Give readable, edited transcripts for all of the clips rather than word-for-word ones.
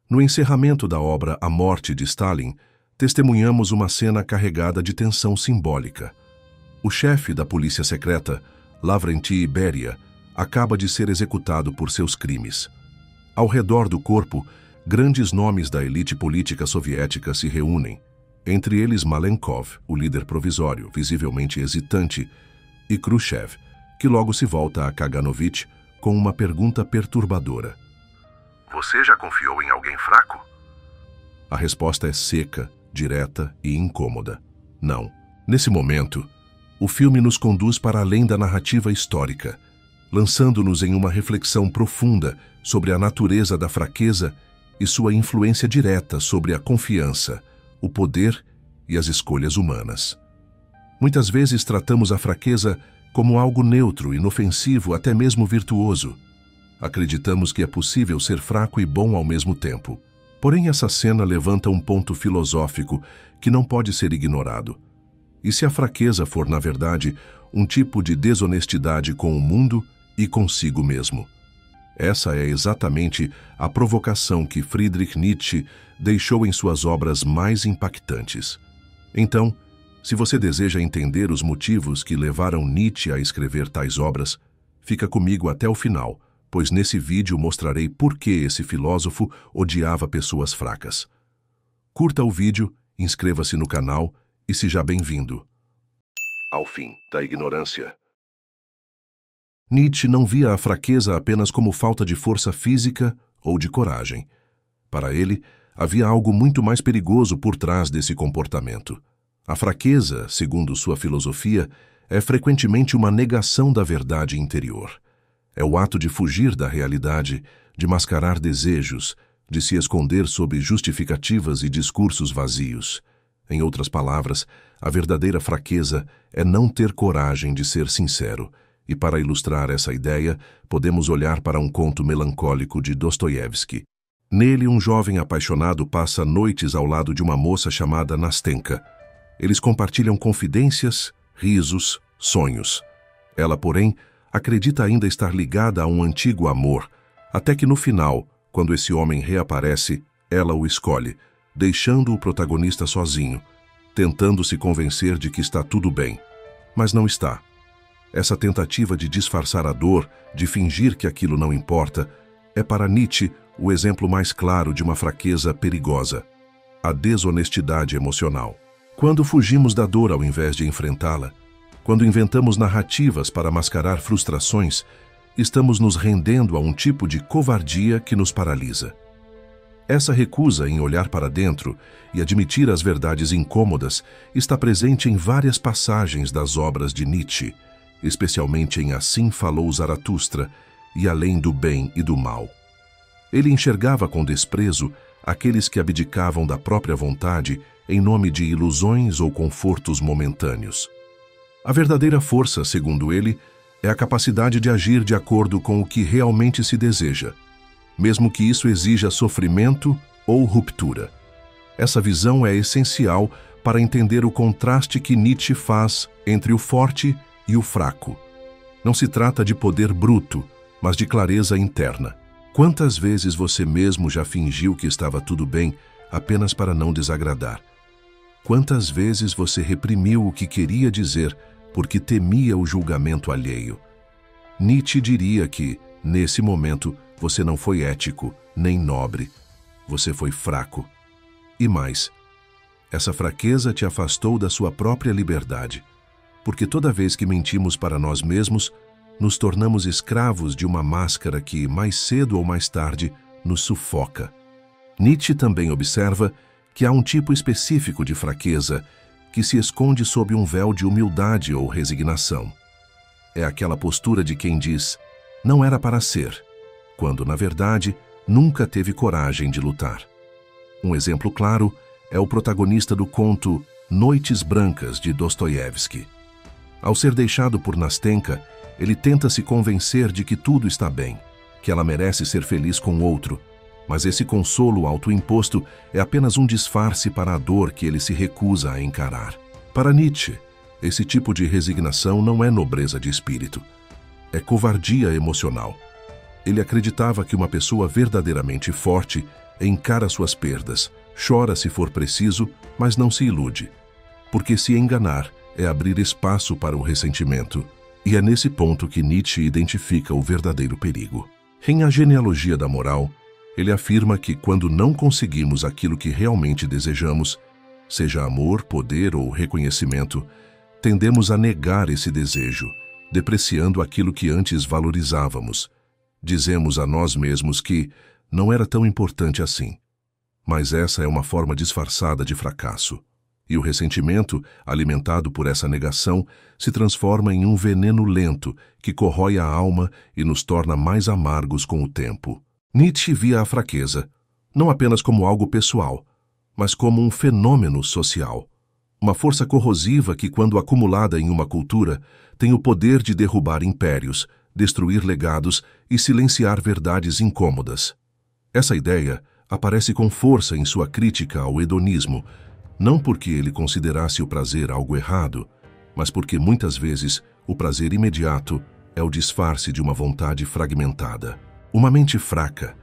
No encerramento da obra A Morte de Stalin, testemunhamos uma cena carregada de tensão simbólica. O chefe da polícia secreta, Lavrenti Beria, acaba de ser executado por seus crimes. Ao redor do corpo, grandes nomes da elite política soviética se reúnem, entre eles Malenkov, o líder provisório, visivelmente hesitante, e Khrushchev, que logo se volta a Kaganovich com uma pergunta perturbadora. Você já confiou em alguém fraco? A resposta é seca, direta e incômoda. Não. Nesse momento, o filme nos conduz para além da narrativa histórica, lançando-nos em uma reflexão profunda sobre a natureza da fraqueza e sua influência direta sobre a confiança, o poder e as escolhas humanas. Muitas vezes tratamos a fraqueza como algo neutro, inofensivo, até mesmo virtuoso. Acreditamos que é possível ser fraco e bom ao mesmo tempo. Porém, essa cena levanta um ponto filosófico que não pode ser ignorado. E se a fraqueza for, na verdade, um tipo de desonestidade com o mundo e consigo mesmo? Essa é exatamente a provocação que Friedrich Nietzsche deixou em suas obras mais impactantes. Então, se você deseja entender os motivos que levaram Nietzsche a escrever tais obras, fica comigo até o final, pois nesse vídeo mostrarei por que esse filósofo odiava pessoas fracas. Curta o vídeo, inscreva-se no canal e seja bem-vindo ao fim da ignorância. Nietzsche não via a fraqueza apenas como falta de força física ou de coragem. Para ele, havia algo muito mais perigoso por trás desse comportamento. A fraqueza, segundo sua filosofia, é frequentemente uma negação da verdade interior. É o ato de fugir da realidade, de mascarar desejos, de se esconder sob justificativas e discursos vazios. Em outras palavras, a verdadeira fraqueza é não ter coragem de ser sincero. E para ilustrar essa ideia, podemos olhar para um conto melancólico de Dostoiévski. Nele, um jovem apaixonado passa noites ao lado de uma moça chamada Nastenka. Eles compartilham confidências, risos, sonhos. Ela, porém, acredita ainda estar ligada a um antigo amor, até que no final, quando esse homem reaparece, ela o escolhe, deixando o protagonista sozinho, tentando se convencer de que está tudo bem. Mas não está. Essa tentativa de disfarçar a dor, de fingir que aquilo não importa, é para Nietzsche o exemplo mais claro de uma fraqueza perigosa, a desonestidade emocional. Quando fugimos da dor ao invés de enfrentá-la, quando inventamos narrativas para mascarar frustrações, estamos nos rendendo a um tipo de covardia que nos paralisa. Essa recusa em olhar para dentro e admitir as verdades incômodas está presente em várias passagens das obras de Nietzsche, especialmente em Assim Falou Zaratustra e Além do Bem e do Mal. Ele enxergava com desprezo aqueles que abdicavam da própria vontade em nome de ilusões ou confortos momentâneos. A verdadeira força, segundo ele, é a capacidade de agir de acordo com o que realmente se deseja, mesmo que isso exija sofrimento ou ruptura. Essa visão é essencial para entender o contraste que Nietzsche faz entre o forte e o fraco. Não se trata de poder bruto, mas de clareza interna. Quantas vezes você mesmo já fingiu que estava tudo bem apenas para não desagradar? Quantas vezes você reprimiu o que queria dizer porque temia o julgamento alheio? Nietzsche diria que, nesse momento, você não foi ético, nem nobre. Você foi fraco. E mais, essa fraqueza te afastou da sua própria liberdade. Porque toda vez que mentimos para nós mesmos, nos tornamos escravos de uma máscara que, mais cedo ou mais tarde, nos sufoca. Nietzsche também observa que há um tipo específico de fraqueza que se esconde sob um véu de humildade ou resignação. É aquela postura de quem diz, não era para ser, quando, na verdade, nunca teve coragem de lutar. Um exemplo claro é o protagonista do conto Noites Brancas, de Dostoiévski. Ao ser deixado por Nastenka, ele tenta se convencer de que tudo está bem, que ela merece ser feliz com outro, mas esse consolo autoimposto é apenas um disfarce para a dor que ele se recusa a encarar. Para Nietzsche, esse tipo de resignação não é nobreza de espírito, é covardia emocional. Ele acreditava que uma pessoa verdadeiramente forte encara suas perdas, chora se for preciso, mas não se ilude. Porque se enganar é abrir espaço para o ressentimento. E é nesse ponto que Nietzsche identifica o verdadeiro perigo. Em A Genealogia da Moral, ele afirma que quando não conseguimos aquilo que realmente desejamos, seja amor, poder ou reconhecimento, tendemos a negar esse desejo, depreciando aquilo que antes valorizávamos. Dizemos a nós mesmos que não era tão importante assim. Mas essa é uma forma disfarçada de fracasso. E o ressentimento, alimentado por essa negação, se transforma em um veneno lento que corrói a alma e nos torna mais amargos com o tempo. Nietzsche via a fraqueza, não apenas como algo pessoal, mas como um fenômeno social. Uma força corrosiva que, quando acumulada em uma cultura, tem o poder de derrubar impérios, destruir legados e silenciar verdades incômodas. Essa ideia aparece com força em sua crítica ao hedonismo, não porque ele considerasse o prazer algo errado, mas porque muitas vezes o prazer imediato é o disfarce de uma vontade fragmentada. Uma mente fraca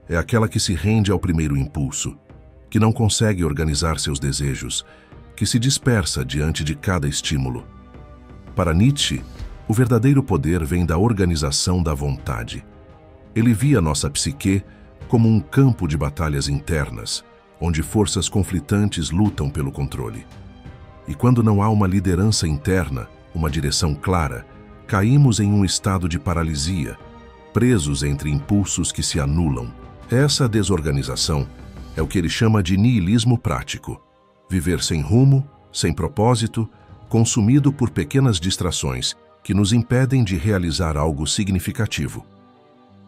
é aquela que se rende ao primeiro impulso, que não consegue organizar seus desejos, que se dispersa diante de cada estímulo. Para Nietzsche, o verdadeiro poder vem da organização da vontade. Ele via nossa psique como um campo de batalhas internas, onde forças conflitantes lutam pelo controle. E quando não há uma liderança interna, uma direção clara, caímos em um estado de paralisia, presos entre impulsos que se anulam. Essa desorganização é o que ele chama de niilismo prático. Viver sem rumo, sem propósito, consumido por pequenas distrações que nos impedem de realizar algo significativo.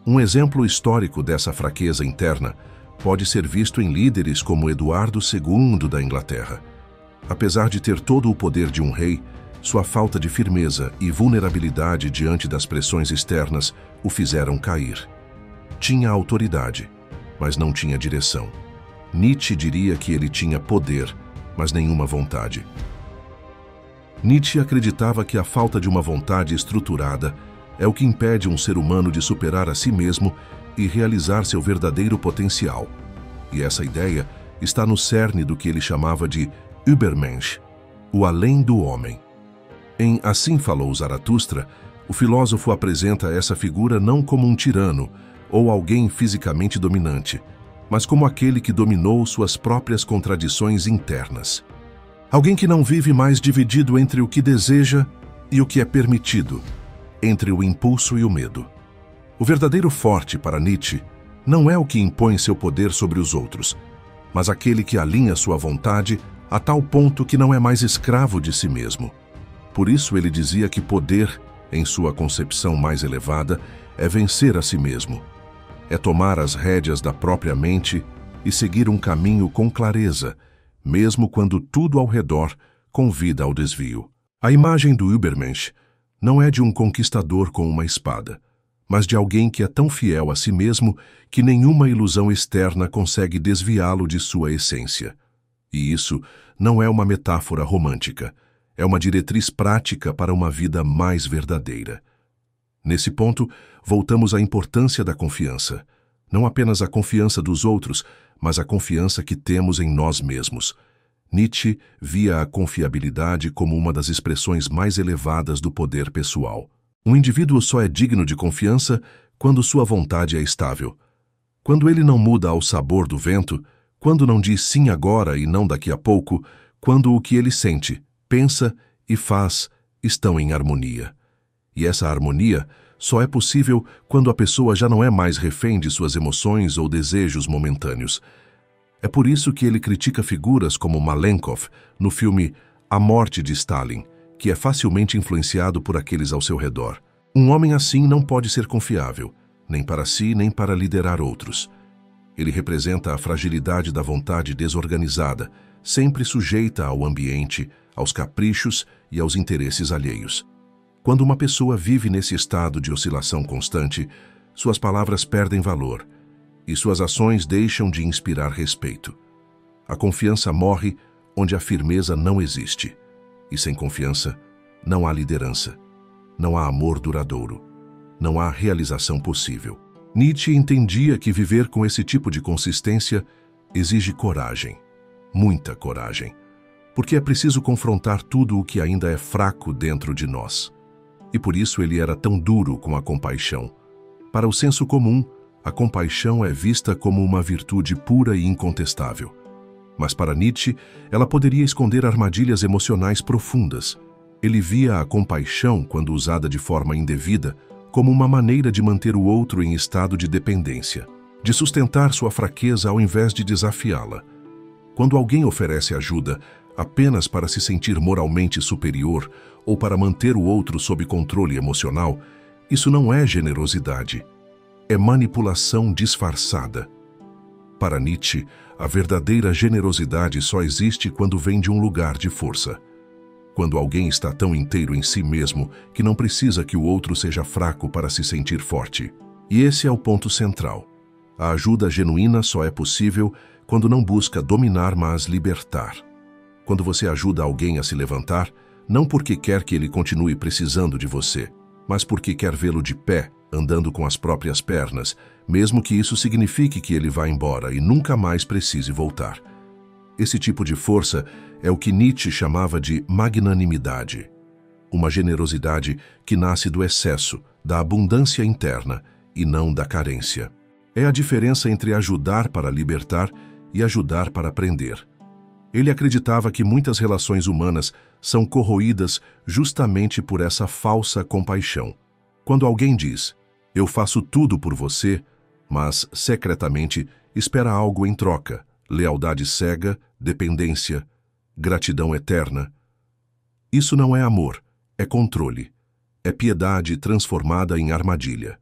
Um exemplo histórico dessa fraqueza interna pode ser visto em líderes como Eduardo II da Inglaterra. Apesar de ter todo o poder de um rei, sua falta de firmeza e vulnerabilidade diante das pressões externas o fizeram cair. Tinha autoridade, mas não tinha direção. Nietzsche diria que ele tinha poder, mas nenhuma vontade. Nietzsche acreditava que a falta de uma vontade estruturada é o que impede um ser humano de superar a si mesmo e realizar seu verdadeiro potencial. E essa ideia está no cerne do que ele chamava de Übermensch, o além do homem. Em Assim Falou Zaratustra, o filósofo apresenta essa figura não como um tirano ou alguém fisicamente dominante, mas como aquele que dominou suas próprias contradições internas. Alguém que não vive mais dividido entre o que deseja e o que é permitido, entre o impulso e o medo. O verdadeiro forte para Nietzsche não é o que impõe seu poder sobre os outros, mas aquele que alinha sua vontade a tal ponto que não é mais escravo de si mesmo. Por isso ele dizia que poder, em sua concepção mais elevada, é vencer a si mesmo. É tomar as rédeas da própria mente e seguir um caminho com clareza, mesmo quando tudo ao redor convida ao desvio. A imagem do Übermensch não é de um conquistador com uma espada, mas de alguém que é tão fiel a si mesmo que nenhuma ilusão externa consegue desviá-lo de sua essência. E isso não é uma metáfora romântica, é uma diretriz prática para uma vida mais verdadeira. Nesse ponto, voltamos à importância da confiança. Não apenas a confiança dos outros, mas a confiança que temos em nós mesmos. Nietzsche via a confiabilidade como uma das expressões mais elevadas do poder pessoal. Um indivíduo só é digno de confiança quando sua vontade é estável. Quando ele não muda ao sabor do vento, quando não diz sim agora e não daqui a pouco, quando o que ele sente, pensa e faz estão em harmonia. E essa harmonia só é possível quando a pessoa já não é mais refém de suas emoções ou desejos momentâneos. É por isso que ele critica figuras como Malenkov no filme A Morte de Stalin, que é facilmente influenciado por aqueles ao seu redor. Um homem assim não pode ser confiável, nem para si nem para liderar outros. Ele representa a fragilidade da vontade desorganizada, sempre sujeita ao ambiente, aos caprichos e aos interesses alheios. Quando uma pessoa vive nesse estado de oscilação constante, suas palavras perdem valor e suas ações deixam de inspirar respeito. A confiança morre onde a firmeza não existe. E sem confiança, não há liderança, não há amor duradouro, não há realização possível. Nietzsche entendia que viver com esse tipo de consistência exige coragem, muita coragem, porque é preciso confrontar tudo o que ainda é fraco dentro de nós. E por isso ele era tão duro com a compaixão. Para o senso comum, a compaixão é vista como uma virtude pura e incontestável. Mas para Nietzsche, ela poderia esconder armadilhas emocionais profundas. Ele via a compaixão, quando usada de forma indevida, como uma maneira de manter o outro em estado de dependência, de sustentar sua fraqueza ao invés de desafiá-la. Quando alguém oferece ajuda apenas para se sentir moralmente superior ou para manter o outro sob controle emocional, isso não é generosidade. É manipulação disfarçada. Para Nietzsche, a verdadeira generosidade só existe quando vem de um lugar de força. Quando alguém está tão inteiro em si mesmo que não precisa que o outro seja fraco para se sentir forte. E esse é o ponto central. A ajuda genuína só é possível quando não busca dominar, mas libertar. Quando você ajuda alguém a se levantar, não porque quer que ele continue precisando de você, mas porque quer vê-lo de pé, andando com as próprias pernas, mesmo que isso signifique que ele vá embora e nunca mais precise voltar. Esse tipo de força é o que Nietzsche chamava de magnanimidade. Uma generosidade que nasce do excesso, da abundância interna e não da carência. É a diferença entre ajudar para libertar e ajudar para prender. Ele acreditava que muitas relações humanas são corroídas justamente por essa falsa compaixão. Quando alguém diz, "Eu faço tudo por você", mas secretamente espera algo em troca, lealdade cega, dependência, gratidão eterna. Isso não é amor, é controle. É piedade transformada em armadilha.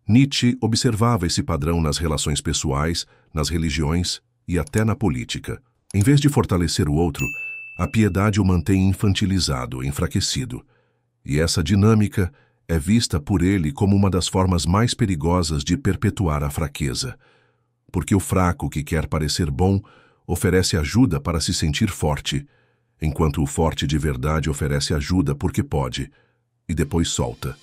Nietzsche observava esse padrão nas relações pessoais, nas religiões e até na política. Em vez de fortalecer o outro, a piedade o mantém infantilizado, enfraquecido. E essa dinâmica é vista por ele como uma das formas mais perigosas de perpetuar a fraqueza. Porque o fraco que quer parecer bom oferece ajuda para se sentir forte, enquanto o forte de verdade oferece ajuda porque pode, e depois solta.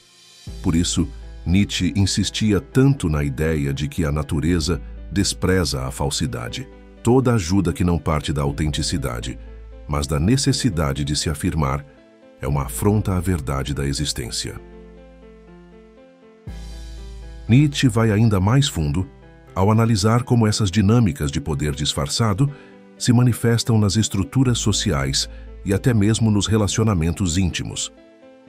Por isso, Nietzsche insistia tanto na ideia de que a natureza despreza a falsidade. Toda ajuda que não parte da autenticidade, mas da necessidade de se afirmar, é uma afronta à verdade da existência. Nietzsche vai ainda mais fundo ao analisar como essas dinâmicas de poder disfarçado se manifestam nas estruturas sociais e até mesmo nos relacionamentos íntimos.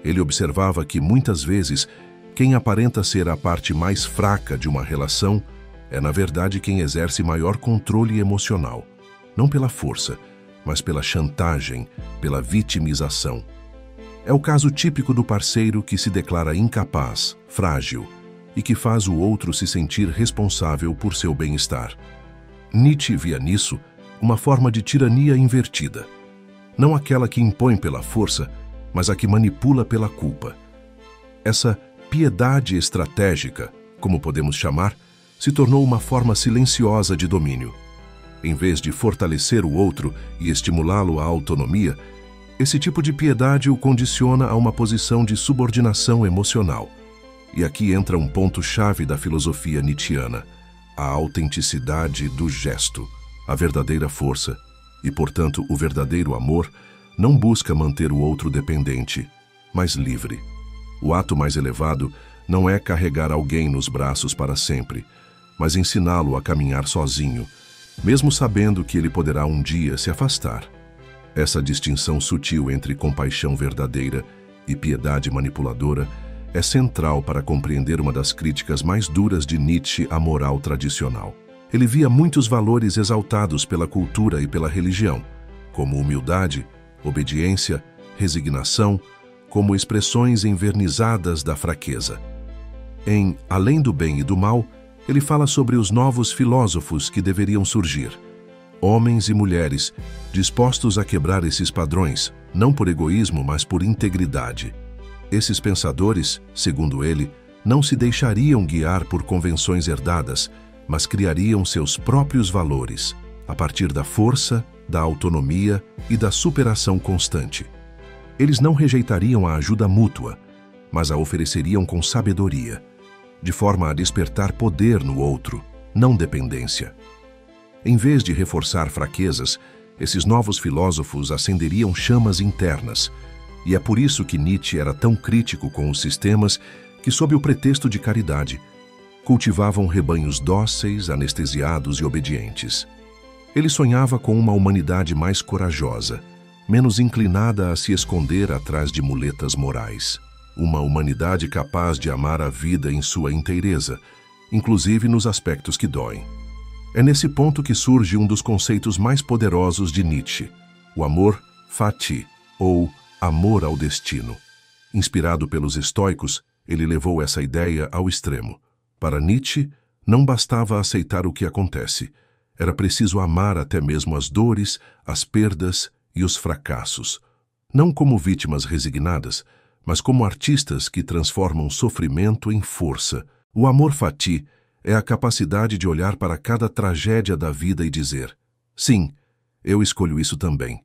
Ele observava que, muitas vezes, quem aparenta ser a parte mais fraca de uma relação é, na verdade, quem exerce maior controle emocional, não pela força, mas pela chantagem, pela vitimização. É o caso típico do parceiro que se declara incapaz, frágil, e que faz o outro se sentir responsável por seu bem-estar. Nietzsche via nisso uma forma de tirania invertida. Não aquela que impõe pela força, mas a que manipula pela culpa. Essa piedade estratégica, como podemos chamar, se tornou uma forma silenciosa de domínio. Em vez de fortalecer o outro e estimulá-lo à autonomia, esse tipo de piedade o condiciona a uma posição de subordinação emocional. E aqui entra um ponto-chave da filosofia nietzschiana: a autenticidade do gesto, a verdadeira força, e, portanto, o verdadeiro amor não busca manter o outro dependente, mas livre. O ato mais elevado não é carregar alguém nos braços para sempre, mas ensiná-lo a caminhar sozinho, mesmo sabendo que ele poderá um dia se afastar. Essa distinção sutil entre compaixão verdadeira e piedade manipuladora é central para compreender uma das críticas mais duras de Nietzsche à moral tradicional. Ele via muitos valores exaltados pela cultura e pela religião, como humildade, obediência, resignação, como expressões envernizadas da fraqueza. Em Além do Bem e do Mal, ele fala sobre os novos filósofos que deveriam surgir. Homens e mulheres dispostos a quebrar esses padrões, não por egoísmo, mas por integridade. Esses pensadores, segundo ele, não se deixariam guiar por convenções herdadas, mas criariam seus próprios valores, a partir da força, da autonomia e da superação constante. Eles não rejeitariam a ajuda mútua, mas a ofereceriam com sabedoria. de forma a despertar poder no outro, não dependência. Em vez de reforçar fraquezas, esses novos filósofos acenderiam chamas internas, e é por isso que Nietzsche era tão crítico com os sistemas que, sob o pretexto de caridade, cultivavam rebanhos dóceis, anestesiados e obedientes. Ele sonhava com uma humanidade mais corajosa, menos inclinada a se esconder atrás de muletas morais. Uma humanidade capaz de amar a vida em sua inteireza, inclusive nos aspectos que doem. É nesse ponto que surge um dos conceitos mais poderosos de Nietzsche, o amor fati, ou amor ao destino. Inspirado pelos estoicos, ele levou essa ideia ao extremo. Para Nietzsche, não bastava aceitar o que acontece. Era preciso amar até mesmo as dores, as perdas e os fracassos. Não como vítimas resignadas, mas como artistas que transformam sofrimento em força. O amor fati é a capacidade de olhar para cada tragédia da vida e dizer: sim, eu escolho isso também.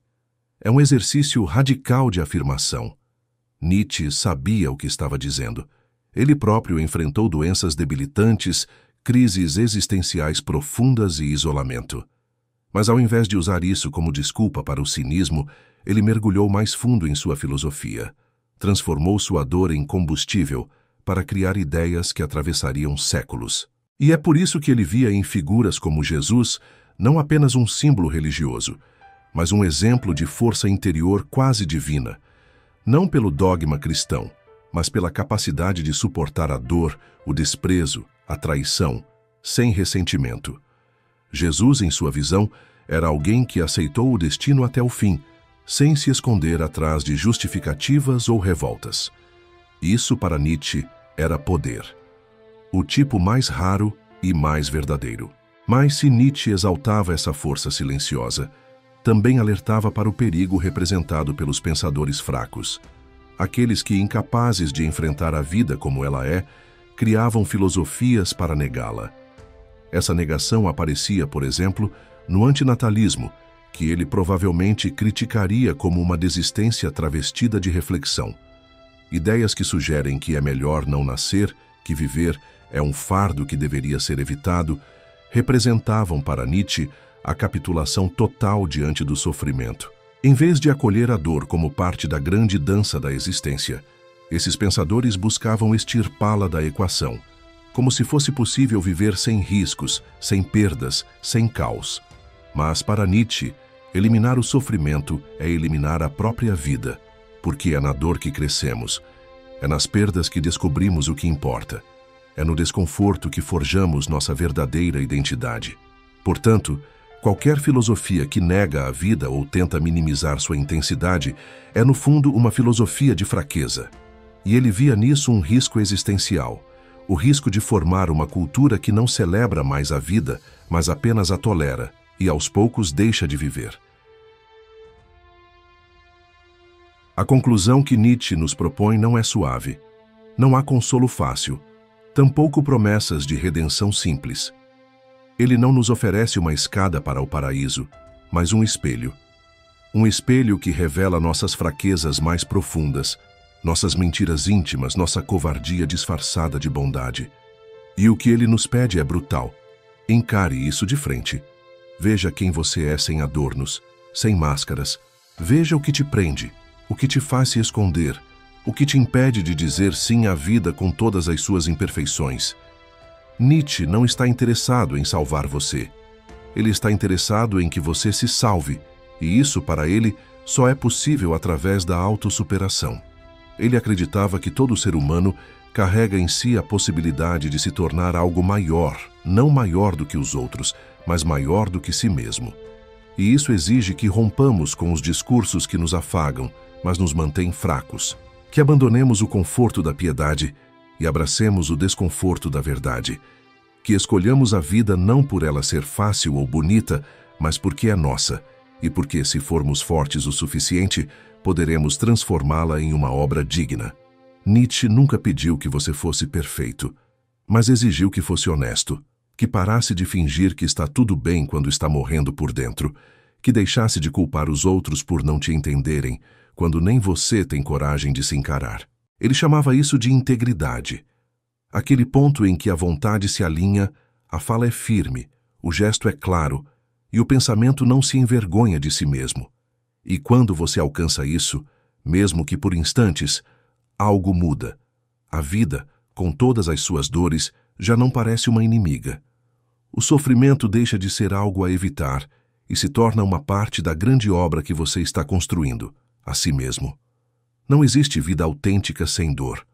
É um exercício radical de afirmação. Nietzsche sabia o que estava dizendo. Ele próprio enfrentou doenças debilitantes, crises existenciais profundas e isolamento. Mas ao invés de usar isso como desculpa para o cinismo, ele mergulhou mais fundo em sua filosofia. Transformou sua dor em combustível para criar ideias que atravessariam séculos. E é por isso que ele via em figuras como Jesus não apenas um símbolo religioso, mas um exemplo de força interior quase divina, não pelo dogma cristão, mas pela capacidade de suportar a dor, o desprezo, a traição, sem ressentimento. Jesus, em sua visão, era alguém que aceitou o destino até o fim, sem se esconder atrás de justificativas ou revoltas. Isso, para Nietzsche, era poder. O tipo mais raro e mais verdadeiro. Mas se Nietzsche exaltava essa força silenciosa, também alertava para o perigo representado pelos pensadores fracos. Aqueles que, incapazes de enfrentar a vida como ela é, criavam filosofias para negá-la. Essa negação aparecia, por exemplo, no antinatalismo, que ele provavelmente criticaria como uma desistência travestida de reflexão. Ideias que sugerem que é melhor não nascer, que viver é um fardo que deveria ser evitado, representavam para Nietzsche a capitulação total diante do sofrimento. Em vez de acolher a dor como parte da grande dança da existência, esses pensadores buscavam extirpá-la da equação, como se fosse possível viver sem riscos, sem perdas, sem caos. Mas para Nietzsche, eliminar o sofrimento é eliminar a própria vida, porque é na dor que crescemos, é nas perdas que descobrimos o que importa, é no desconforto que forjamos nossa verdadeira identidade. Portanto, qualquer filosofia que nega a vida ou tenta minimizar sua intensidade é, no fundo, uma filosofia de fraqueza. E ele via nisso um risco existencial, o risco de formar uma cultura que não celebra mais a vida, mas apenas a tolera, e aos poucos deixa de viver. A conclusão que Nietzsche nos propõe não é suave. Não há consolo fácil, tampouco promessas de redenção simples. Ele não nos oferece uma escada para o paraíso, mas um espelho. Um espelho que revela nossas fraquezas mais profundas, nossas mentiras íntimas, nossa covardia disfarçada de bondade. E o que ele nos pede é brutal. Encare isso de frente. Veja quem você é sem adornos, sem máscaras. Veja o que te prende, o que te faz se esconder, o que te impede de dizer sim à vida com todas as suas imperfeições. Nietzsche não está interessado em salvar você. Ele está interessado em que você se salve, e isso, para ele, só é possível através da autossuperação. Ele acreditava que todo ser humano carrega em si a possibilidade de se tornar algo maior, não maior do que os outros, mas maior do que si mesmo. E isso exige que rompamos com os discursos que nos afagam, mas nos mantêm fracos, que abandonemos o conforto da piedade e abracemos o desconforto da verdade, que escolhamos a vida não por ela ser fácil ou bonita, mas porque é nossa, e porque, se formos fortes o suficiente, poderemos transformá-la em uma obra digna. Nietzsche nunca pediu que você fosse perfeito, mas exigiu que fosse honesto, que parasse de fingir que está tudo bem quando está morrendo por dentro, que deixasse de culpar os outros por não te entenderem, quando nem você tem coragem de se encarar. Ele chamava isso de integridade. Aquele ponto em que a vontade se alinha, a fala é firme, o gesto é claro e o pensamento não se envergonha de si mesmo. E quando você alcança isso, mesmo que por instantes, algo muda. A vida, com todas as suas dores, já não parece uma inimiga. O sofrimento deixa de ser algo a evitar e se torna uma parte da grande obra que você está construindo, a si mesmo. Não existe vida autêntica sem dor.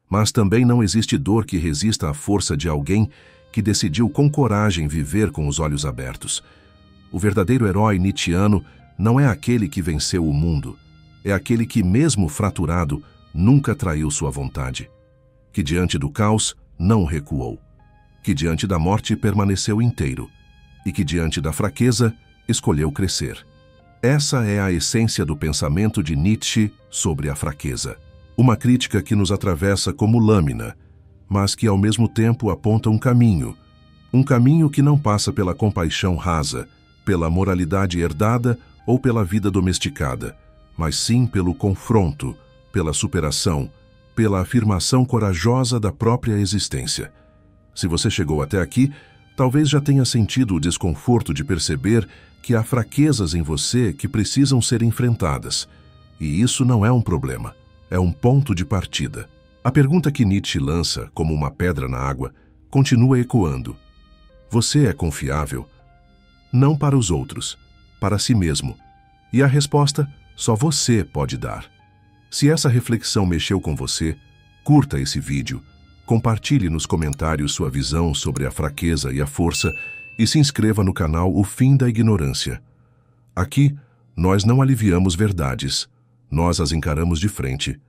Mas também não existe dor que resista à força de alguém que decidiu com coragem viver com os olhos abertos. O verdadeiro herói nietzschiano não é aquele que venceu o mundo, é aquele que, mesmo fraturado, nunca traiu sua vontade, que diante do caos não recuou, que diante da morte permaneceu inteiro e que diante da fraqueza escolheu crescer. Essa é a essência do pensamento de Nietzsche sobre a fraqueza. Uma crítica que nos atravessa como lâmina, mas que ao mesmo tempo aponta um caminho que não passa pela compaixão rasa, pela moralidade herdada ou pela vida domesticada, mas sim pelo confronto, pela superação, pela afirmação corajosa da própria existência. Se você chegou até aqui, talvez já tenha sentido o desconforto de perceber que há fraquezas em você que precisam ser enfrentadas. E isso não é um problema, é um ponto de partida. A pergunta que Nietzsche lança, como uma pedra na água, continua ecoando. Você é confiável? Não para os outros, para si mesmo. E a resposta só você pode dar. Se essa reflexão mexeu com você, curta esse vídeo, compartilhe nos comentários sua visão sobre a fraqueza e a força e se inscreva no canal O Fim da Ignorância. Aqui, nós não aliviamos verdades, nós as encaramos de frente